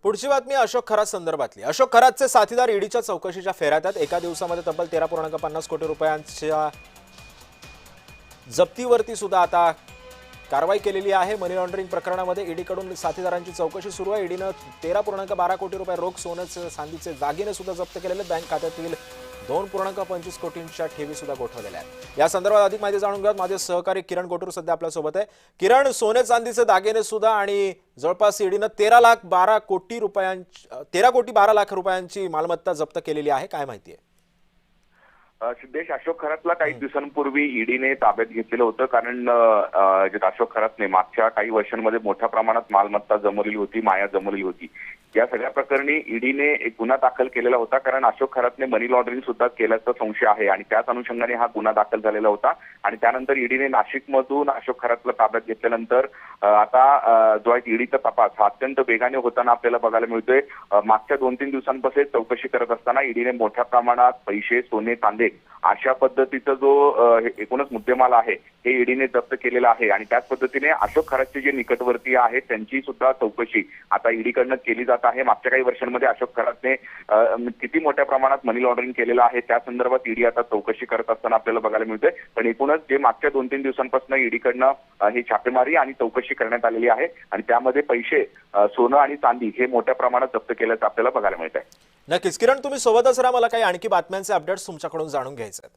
पुढची बातमी अशोक खरात संदर्भातली। अशोक खरातचे साथीदार ईडीच्या चौकशीच्या फेऱ्यात आहेत। एका दिवसामध्ये तब्बल 13.50 कोटी रुपयांच्या जप्तीवरती सुद्धा आता कारवाई केलेली आहे। मनी लॉन्ड्रिंग प्रकरणामध्ये ईडीकडून साथीदारांची चौकशी सुरू आहे। ईडीने 13.12 कोटी रुपये रोख, सोन्याचे चांदीचे दागिने सुद्धा जप्त केलेले। बँक खात्यातील 2.25 कोटींच्या ठेवी सुद्धा गोठवलेल्या आहेत। या संदर्भात अधिक माहिती जाणून घेऊयात। माझे सहकारी किरण गोटूर सध्या आपल्या सोबत आहे। किरण, सोने चांदीचे दागिने सुद्धा आणि जवळपास ईडीने 13 कोटी 12 लाख रुपयांची मालमत्ता जप्त केलेली आहे। काय माहिती आहे? सिद्धेश, अशोक खरातला काही दिवसांपूर्वी ईडीने ताब्यात घेतलेलं होतं, कारण अशोक खरातने मागच्या काही वर्षांमध्ये मोठ्या प्रमाणात मालमत्ता जमवलेली होती, माया जमवलेली होती। या सगळ्या प्रकरणी ईडीने एक गुन्हा दाखल केलेला होता, कारण अशोक खरातने मनी लॉन्ड्रिंग सुद्धा केल्याचा संशय आहे आणि त्याच अनुषंगाने हा गुन्हा दाखल झालेला होता। आणि त्यानंतर ईडीने नाशिकमधून अशोक खरातला ताब्यात घेतल्यानंतर आता जो आहे ईडीचा तपास हा अत्यंत वेगाने होताना आपल्याला बघायला मिळतोय। मागच्या 2-3 दिवसांपासून चौकशी करत असताना ईडीने मोठ्या प्रमाणात पैसे, सोने, चांदे अशा पद्धतीचा जो एकूणच मुद्देमाल आहे हे ईडीने जप्त केलेला आहे। आणि त्याच पद्धतीने अशोक खरातचे जे निकटवर्तीय आहेत त्यांची सुद्धा चौकशी आता ईडीकडनं केली जात आहे। मागच्या काही वर्षांमध्ये अशोक खरातने किती मोठ्या प्रमाणात मनी लॉन्ड्रिंग केलेलं आहे त्या संदर्भात ईडी आता चौकशी करत असताना आपल्याला बघायला मिळतंय। पण एकूणच जे मागच्या 2-3 दिवसांपासून ईडीकडनं ही छापेमारी आणि चौकशी करण्यात आलेली आहे आणि त्यामध्ये पैसे, सोनं आणि चांदी हे मोठ्या प्रमाणात जप्त केल्याचं आपल्याला बघायला मिळत आहे। नक्कीच किरण, तुम्ही सोबतच राहा। मला काही आणखी बातम्यांचे अपडेट्स तुमच्याकडून जाणून घ्यायचे आहेत।